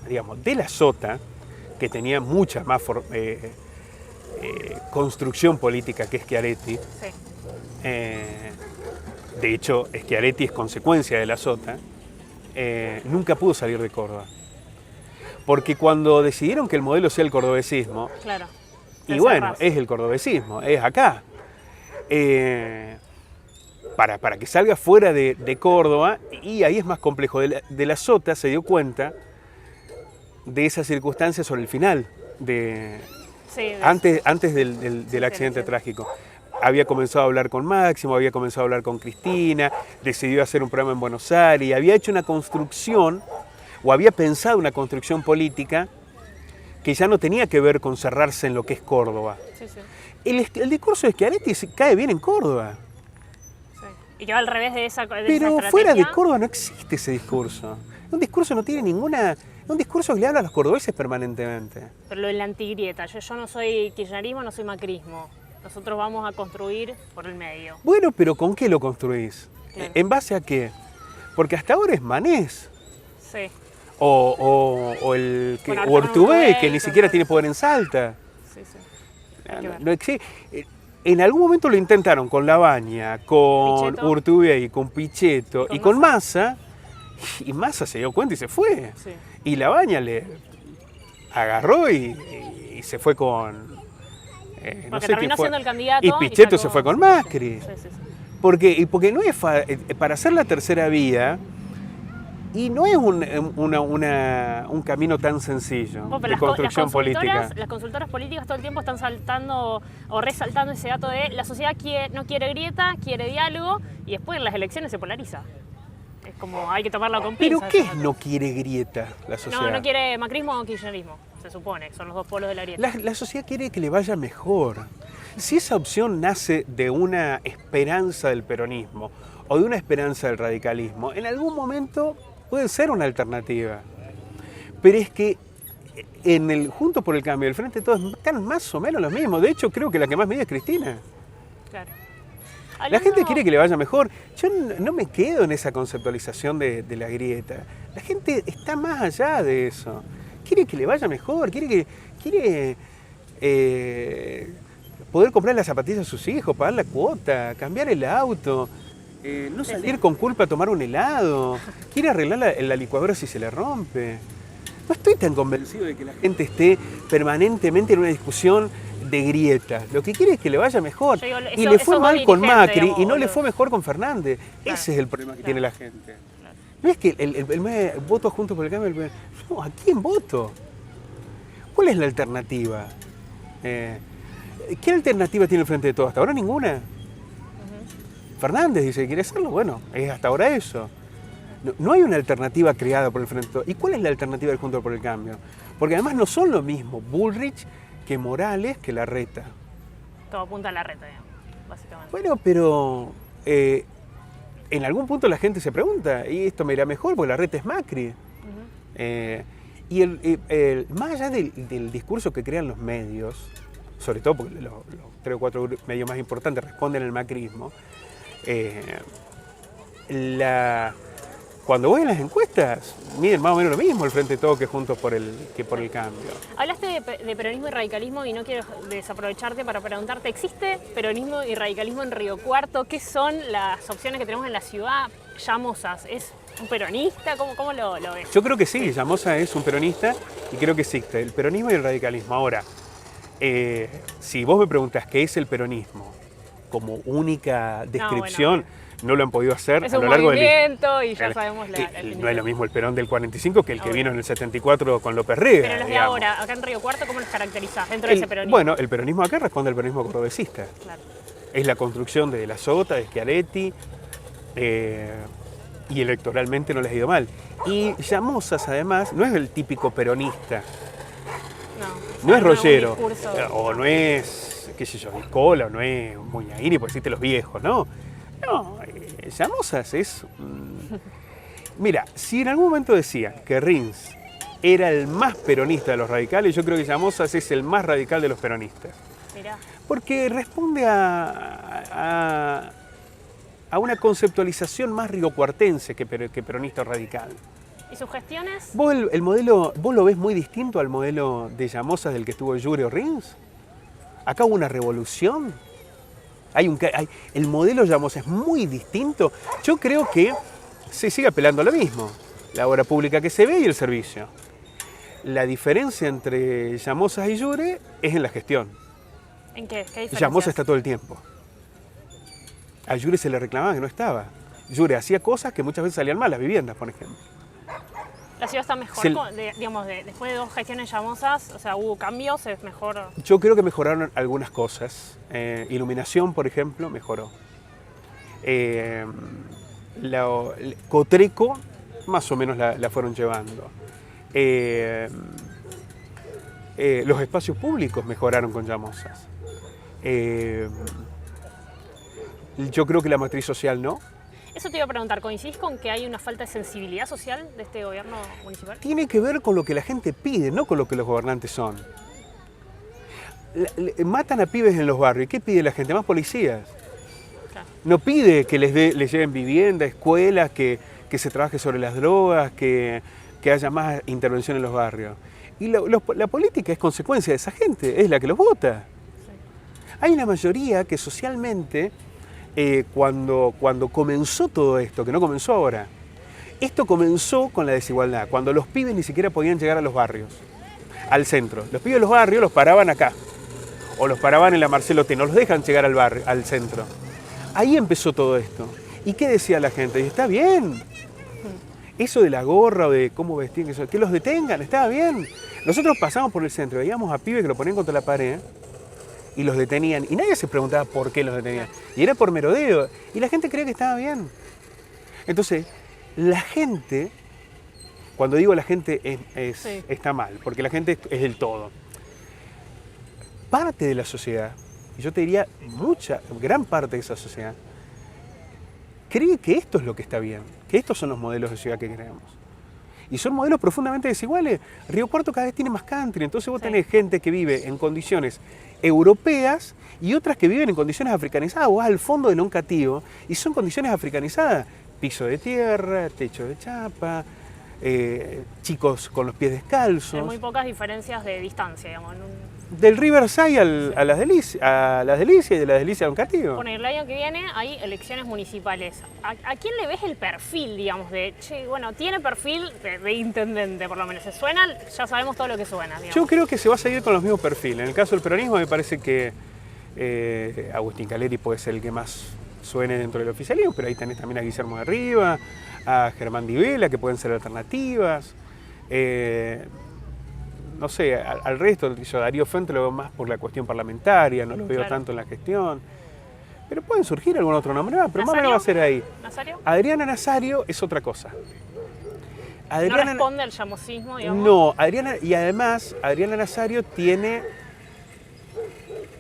digamos, de la Sota, que tenía mucha más construcción política que Schiaretti. Sí. De hecho, Schiaretti es consecuencia de la Sota. Nunca pudo salir de Córdoba. Porque cuando decidieron que el modelo sea el cordobesismo, Claro. y bueno, es el cordobesismo, es acá. Para que salga fuera de Córdoba, y ahí es más complejo. De la Sota se dio cuenta de esa circunstancia sobre el final, antes del accidente trágico. Había comenzado a hablar con Máximo, había comenzado a hablar con Cristina, decidió hacer un programa en Buenos Aires, había hecho una construcción, o había pensado una construcción política que ya no tenía que ver con cerrarse en lo que es Córdoba. Sí, sí. El discurso de Schiaretti cae bien en Córdoba. Sí. Y que va al revés de esa Pero estrategia. fuera de Córdoba no existe ese discurso. Un discurso no tiene ninguna... Un discurso que le habla a los cordobeses permanentemente. Pero lo de la antigrieta, yo no soy kirchnerismo, no soy macrismo. Nosotros vamos a construir por el medio. Bueno, pero ¿con qué lo construís? Claro. ¿En base a qué? Porque hasta ahora es Manés. Sí. O Bueno, Ortubé, que ni todo siquiera eso. tiene poder en Salta. Sí, sí. No existe. En algún momento lo intentaron con Labaña, con Pichetto. Urtubey, con Pichetto Con y con Massa, y Massa se dio cuenta y se fue. Sí. Y Labaña le agarró y se fue con... no Porque sé terminó quién fue. siendo el candidato. Y Pichetto sacó- se fue con Macri. Sí, sí, sí. Porque no es para hacer la tercera vía, y no es un camino tan sencillo Bueno, de pero construcción política. las consultoras políticas todo el tiempo están saltando o resaltando ese dato de la sociedad no quiere grieta, quiere diálogo, y después en las elecciones se polariza. Es como hay que tomarlo con Pero pinzas. ¿qué ese es dato. no quiere grieta la sociedad? No quiere macrismo o kirchnerismo, se supone, son los dos polos de la grieta. La sociedad quiere que le vaya mejor. Si esa opción nace de una esperanza del peronismo o de una esperanza del radicalismo, en algún momento puede ser una alternativa. Pero es que en el Juntos por el Cambio, el Frente de Todos, están más o menos los mismos. De hecho, creo que la que más mide es Cristina. Claro. La gente quiere que le vaya mejor. Yo no me quedo en esa conceptualización de la grieta. La gente está más allá de eso. Quiere que le vaya mejor, quiere poder comprar las zapatillas a sus hijos, pagar la cuota, cambiar el auto, no salir con culpa a tomar un helado, quiere arreglar la licuadora si se le rompe. No estoy tan convencido de que la gente esté permanentemente en una discusión de grieta. Lo que quiere es que le vaya mejor. Yo digo, Y eso- le fue esos mal dos con dirigentes, Macri digamos, y no le boludo. fue mejor con Fernández. Claro, Ese es el problema que claro. tiene la gente. Claro. No es que el voto Juntos por el Cambio, no, ¿a quién voto? ¿Cuál es la alternativa? ¿Qué alternativa tiene el Frente de Todos? Hasta ahora ninguna. Fernández dice que quiere hacerlo, bueno, es hasta ahora eso. No hay una alternativa creada por el Frente de Todos. ¿Y cuál es la alternativa del Juntos por el Cambio? Porque además no son lo mismo Bullrich que Morales que Larreta. Todo apunta a la reta, digamos, básicamente. Bueno, pero en algún punto la gente se pregunta, ¿y esto me irá mejor? Porque Larreta es Macri. Y más allá del discurso que crean los medios, sobre todo porque los 3 o 4 medios más importantes responden al macrismo, cuando voy en las encuestas, miden más o menos lo mismo el Frente de Todos que Juntos por el Cambio. Hablaste de peronismo y radicalismo y no quiero desaprovecharte para preguntarte, ¿existe peronismo y radicalismo en Río Cuarto? ¿Qué son las opciones que tenemos en la ciudad? Llamosas, ¿es un peronista? ¿Cómo lo ves? Yo creo que sí, Llamosa es un peronista y creo que existe el peronismo y el radicalismo. Ahora, si vos me preguntás qué es el peronismo como única descripción, no lo han podido hacer Es a un lo largo del... movimiento y ya sabemos la No es definición. lo mismo el Perón del 45 que el que Obvio. vino en el 74 con López Rega. Pero los de digamos. ahora, acá en Río Cuarto, ¿cómo los caracterizás dentro de ese peronismo? Bueno, el peronismo acá responde al peronismo cordobesista. Claro. Es la construcción de La Sota, de Schiaretti, y electoralmente no les ha ido mal. Y Llamosas, además, no es el típico peronista, no es un Rollero, discurso. o no es, qué sé yo, Nicola, o no es Muñaini, por decirte los viejos, ¿no? No, Llamosas es... Mira, si en algún momento decían que Rins era el más peronista de los radicales, yo creo que Llamosas es el más radical de los peronistas. Mirá. Porque responde a una conceptualización más riocuartense que peronista o radical. ¿Y sus gestiones? ¿Vos el modelo, vos lo ves muy distinto al modelo de Llamosas del que estuvo Yure o Rins? Acá hubo una revolución. El modelo Llamosa es muy distinto. Yo creo que se sigue apelando a lo mismo. La obra pública que se ve y el servicio. La diferencia entre Llamosas y Yure es en la gestión. ¿En qué? ¿Qué diferencias? Llamosa está todo el tiempo. A Yure se le reclamaba que no estaba. Yure hacía cosas que muchas veces salían mal, las viviendas, por ejemplo. La ciudad está mejor, después de 2 gestiones llamosas, o sea, hubo cambios, es mejor. Yo creo que mejoraron algunas cosas. Iluminación, por ejemplo, mejoró. Cotreco, más o menos la fueron llevando. Los espacios públicos mejoraron con Llamosas. Yo creo que la matriz social no. Eso te iba a preguntar, ¿coincidís con que hay una falta de sensibilidad social de este gobierno municipal? Tiene que ver con lo que la gente pide, no con lo que los gobernantes son. Matan a pibes en los barrios. ¿Y qué pide la gente? Más policías. Claro. No pide que les lleven vivienda, escuelas, que se trabaje sobre las drogas, que haya más intervención en los barrios. Y la política es consecuencia de esa gente, es la que los vota. Sí. Hay una mayoría que socialmente, cuando comenzó todo esto, que no comenzó ahora, esto comenzó con la desigualdad, cuando los pibes ni siquiera podían llegar a los barrios, al centro. Los pibes de los barrios los paraban acá, o los paraban en la Marcelo T, no los dejan llegar al barrio, al centro. Ahí empezó todo esto. ¿Y qué decía la gente? Y está bien. Eso de la gorra o de cómo vestir, que los detengan, estaba bien. Nosotros pasamos por el centro, veíamos a pibes que lo ponían contra la pared y los detenían. Y nadie se preguntaba por qué los detenían. Y era por merodeo. Y la gente creía que estaba bien. Entonces, la gente, cuando digo la gente, Sí. está mal, porque la gente es el todo. Parte de la sociedad, y yo te diría gran parte de esa sociedad, cree que esto es lo que está bien, que estos son los modelos de ciudad que queremos. Y son modelos profundamente desiguales. Río Cuarto cada vez tiene más country, entonces vos tenés gente que vive en condiciones europeas y otras que viven en condiciones africanizadas. Vos vas al fondo de Noncativo y son condiciones africanizadas. Piso de tierra, techo de chapa, chicos con los pies descalzos. Hay muy pocas diferencias de distancia, digamos. Del Riverside a las Delicias y de las Delicias a Noncativo. Bueno, el año que viene hay elecciones municipales. ¿A quién le ves el perfil, digamos, de, che, bueno, tiene perfil de intendente, por lo menos? ¿Se suena? Ya sabemos todo lo que suena, digamos. Yo creo que se va a seguir con los mismos perfiles. En el caso del peronismo me parece que Agustín Caleri puede ser el que más suene dentro del oficialismo, pero ahí tenés también a Guillermo de Riva, a Germán Di Vela, que pueden ser alternativas. No sé, al resto, yo Darío Fuente lo veo más por la cuestión parlamentaria, no lo veo tanto en la gestión. Pero pueden surgir algún otro nombre más, pero más o menos va a ser ahí. ¿Nazario? Adriana Nazario es otra cosa. ¿No responde al llamosismo, digamos? No, y además Adriana Nazario tiene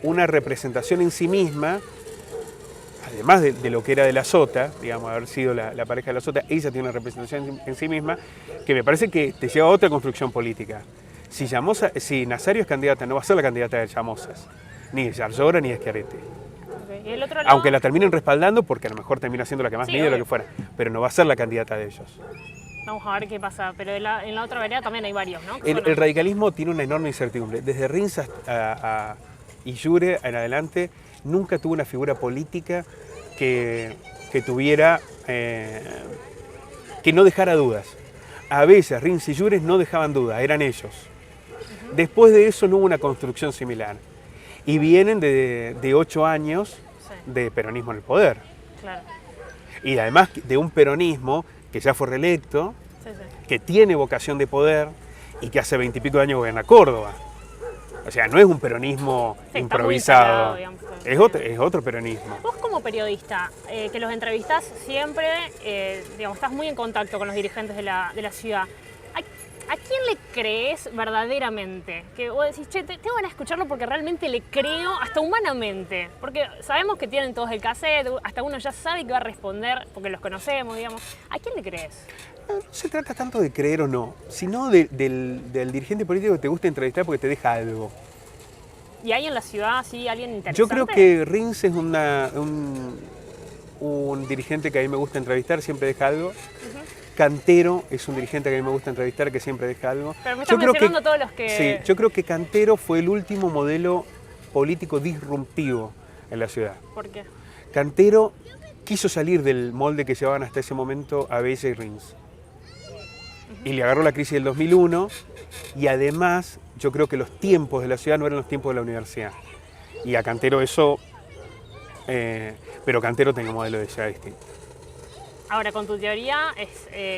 una representación en sí misma, además de lo que era de la Sota, digamos, haber sido la pareja de la Sota, ella tiene una representación en sí misma que me parece que te lleva a otra construcción política. Si Nazario es candidata, no va a ser la candidata de Llamosas, ni de Yarlora ni de Schiaretti. Okay. ¿Y el otro lado? Aunque la terminen respaldando, porque a lo mejor termina siendo la que más mide o lo que fuera, pero no va a ser la candidata de ellos. Vamos a ver qué pasa, pero en la otra vereda también hay varios, ¿no? El radicalismo tiene una enorme incertidumbre. Desde Rins a Illure en adelante, nunca tuvo una figura política que tuviera, que no dejara dudas. A veces Rins y Illure no dejaban dudas, eran ellos. Después de eso no hubo una construcción similar. Y vienen de 8 años de peronismo en el poder. Claro. Y además de un peronismo que ya fue reelecto, que tiene vocación de poder y que hace 20 y pico de años gobierna Córdoba. O sea, no es un peronismo improvisado, es otro peronismo. Vos como periodista, que los entrevistás siempre, digamos, estás muy en contacto con los dirigentes de la ciudad. ¿A quién le crees verdaderamente? Que vos decís, che, tengo ganas de escucharlo porque realmente le creo, hasta humanamente. Porque sabemos que tienen todos el cassette, hasta uno ya sabe que va a responder, porque los conocemos, digamos. ¿A quién le crees? No se trata tanto de creer o no, sino del dirigente político que te gusta entrevistar porque te deja algo. ¿Y hay en la ciudad así alguien interesante? Yo creo que Rins es un dirigente que a mí me gusta entrevistar, siempre deja algo. Cantero es un dirigente que a mí me gusta entrevistar, que siempre deja algo. Pero me están mencionando todos los que... Sí, yo creo que Cantero fue el último modelo político disruptivo en la ciudad. ¿Por qué? Cantero quiso salir del molde que llevaban hasta ese momento Abella y Rins. Y le agarró la crisis del 2001 y además yo creo que los tiempos de la ciudad no eran los tiempos de la universidad. Y a Cantero eso... pero Cantero tenía un modelo de ciudad distinto. Ahora, con tu teoría,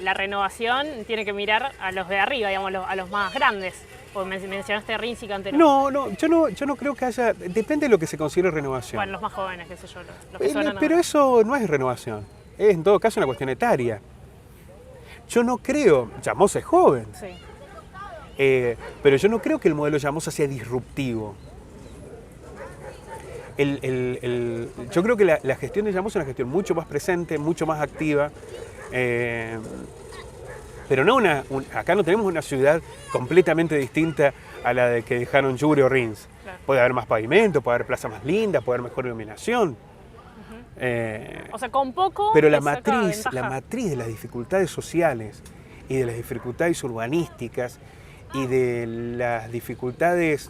la renovación tiene que mirar a los de arriba, digamos, a los más grandes. Porque mencionaste Rins y Cantero. Yo no creo que haya... Depende de lo que se considere renovación. Bueno, los más jóvenes, qué sé yo, los que suenan pero eso no es renovación. Es en todo caso una cuestión etaria. Yo no creo... Llamosa es joven. Sí. Pero yo no creo que el modelo Llamosa sea disruptivo. Yo creo que la gestión de Llamosa es una gestión mucho más presente, mucho más activa, pero no acá no tenemos una ciudad completamente distinta a la de que dejaron Illure o Rins. Claro. Puede haber más pavimento, puede haber plazas más lindas, puede haber mejor iluminación. O sea, con poco... Pero la matriz de las dificultades sociales y de las dificultades urbanísticas y de las dificultades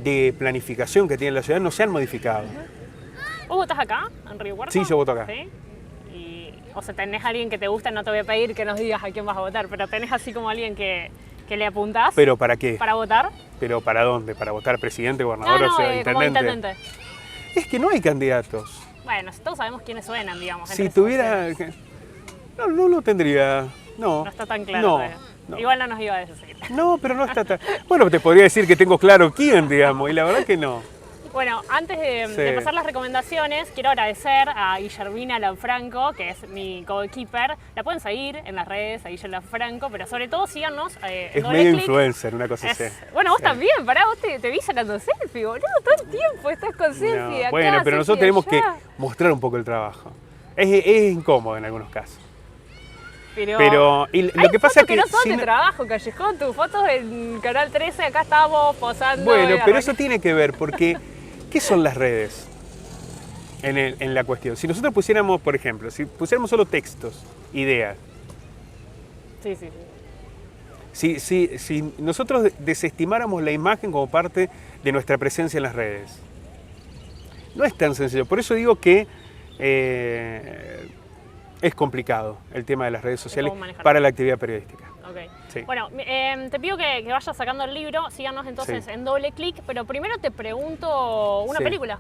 de planificación que tiene la ciudad no se han modificado. ¿Vos votás acá, en Río Cuarto? Sí, yo voto acá. ¿Sí? O sea, tenés a alguien que te gusta, no te voy a pedir que nos digas a quién vas a votar, pero tenés así como alguien que le apuntás. ¿Pero para qué? ¿Para votar? ¿Pero para dónde? ¿Para votar presidente, gobernador o sea, como intendente? intendente. Es que no hay candidatos. Bueno, todos sabemos quiénes suenan, digamos. Si tuviera... No, no lo tendría. No. No está tan claro. No, todavía. no. Igual no nos iba a decir. No, pero no está tan... Bueno, te podría decir que tengo claro quién, digamos, y la verdad que no. Bueno, antes de pasar las recomendaciones, quiero agradecer a Guillermina Lanfranco, que es mi coequiper. La pueden seguir en las redes, a Guillermo Lanfranco, pero sobre todo síganos. Es medio influencer, una cosa así. Bueno, vos también, pará, vos te vi sacando selfie, boludo, todo el tiempo estás con selfie No, acá, bueno, pero nosotros selfie tenemos que allá. mostrar un poco el trabajo. Es incómodo en algunos casos. Pero y lo que pasa es que no son si de no- trabajo, Callejón, tus fotos en Canal 13, acá estábamos posando. Bueno, pero eso tiene que ver porque ¿qué son las redes en la cuestión? Si nosotros pusiéramos, por ejemplo, si pusiéramos solo textos, ideas, Sí, sí. si nosotros desestimáramos la imagen como parte de nuestra presencia en las redes, no es tan sencillo. Por eso digo que es complicado el tema de las redes sociales cómo manejarlo. para la actividad periodística. Ok. Sí. Bueno, te pido que vayas sacando el libro, síganos entonces Sí. en Doble Clic, pero primero te pregunto una Sí. película.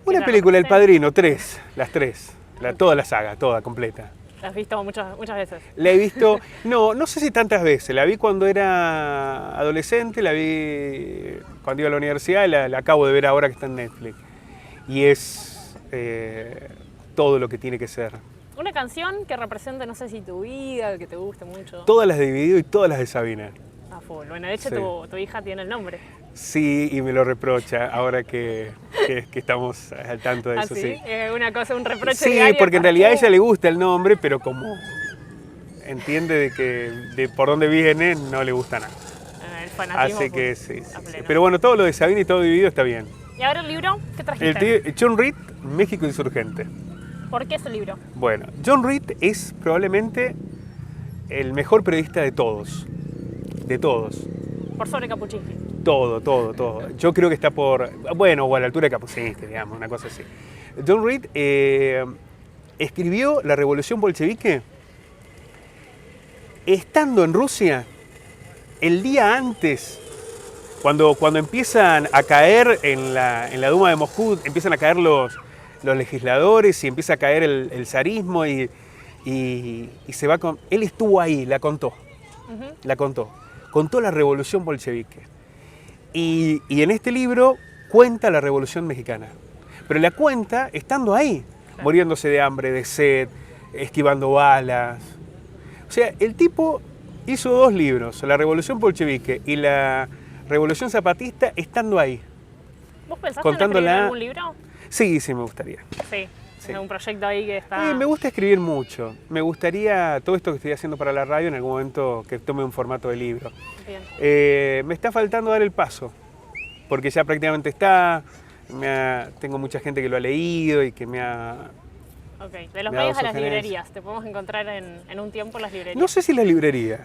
Una la película, El representa. Padrino, las tres, toda la saga, toda completa. La has visto muchas veces. La he visto, no sé si tantas veces, la vi cuando era adolescente, la vi cuando iba a la universidad y la acabo de ver ahora que está en Netflix. Y es todo lo que tiene que ser. Una canción que represente, no sé si tu vida, que te guste mucho. Todas las de Dividido y todas las de Sabina. A full. Bueno, de hecho Sí. tu hija tiene el nombre. Sí, y me lo reprocha ahora que estamos al tanto de eso, sí. Una cosa, un reproche Sí, diario. porque en realidad a ella le gusta el nombre, pero como entiende de por dónde viene, no le gusta nada. El fanatismo. Así que full, sí. a pleno. Pero bueno, todo lo de Sabina y todo Dividido está bien. Y ahora el libro, ¿qué El trajiste? John Reed, México Insurgente. ¿Por qué ese libro? Bueno, John Reed es probablemente el mejor periodista de todos. De todos. Por sobre Capuchinsky. Todo. Yo creo que está por, bueno, o a la altura de Kapuscinski, digamos, una cosa así. John Reed escribió La Revolución Bolchevique estando en Rusia el día antes, cuando empiezan a caer en la Duma de Moscú, empiezan a caer los legisladores y empieza a caer el zarismo y se va con... Él estuvo ahí, la contó. Contó la Revolución Bolchevique. Y en este libro cuenta la Revolución Mexicana. Pero la cuenta estando ahí, Claro. muriéndose de hambre, de sed, esquivando balas. O sea, el tipo hizo 2 libros, la Revolución Bolchevique y la Revolución Zapatista, estando ahí. ¿Vos pensás Contándola- en escribir algún libro? Sí, me gustaría. Sí. Sí. Es un proyecto ahí que está... Me gusta escribir mucho. Me gustaría todo esto que estoy haciendo para la radio en algún momento que tome un formato de libro. Bien. Me está faltando dar el paso, porque ya prácticamente está. Tengo mucha gente que lo ha leído y que me ha... Ok. De los Me ha dado medios a las sugerencias. librerías. Te podemos encontrar en un tiempo en las librerías. No sé si la librería,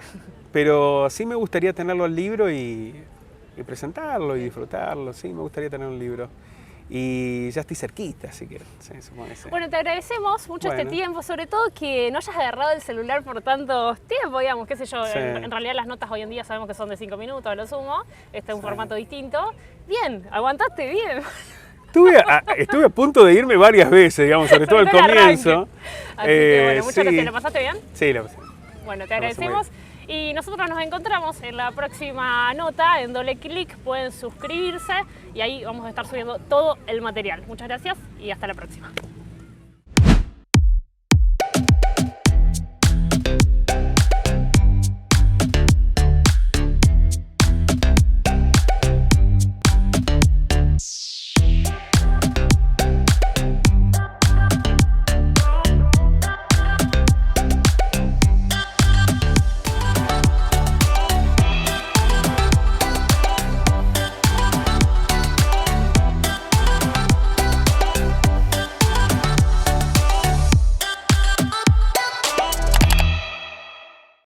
pero sí me gustaría tenerlo al libro y presentarlo y disfrutarlo. Sí, me gustaría tener un libro. Y ya estoy cerquita, así que sí, supongo que sí. Bueno, te agradecemos mucho este Bueno. tiempo, sobre todo que no hayas agarrado el celular por tanto tiempo, digamos, qué sé yo. Sí. En realidad las notas hoy en día sabemos que son de 5 minutos a lo sumo. Este es un Sí. formato distinto. Bien, aguantaste bien. Estuve a punto de irme varias veces, digamos, sobre todo al Sobre todo el comienzo. arranque. Así que bueno, muchas sí. gracias. ¿La pasaste bien? Sí, la pasé. Bueno, te La pasé muy agradecemos. Y nosotros nos encontramos en la próxima nota en Doble Clic. Pueden suscribirse y ahí vamos a estar subiendo todo el material. Muchas gracias y hasta la próxima.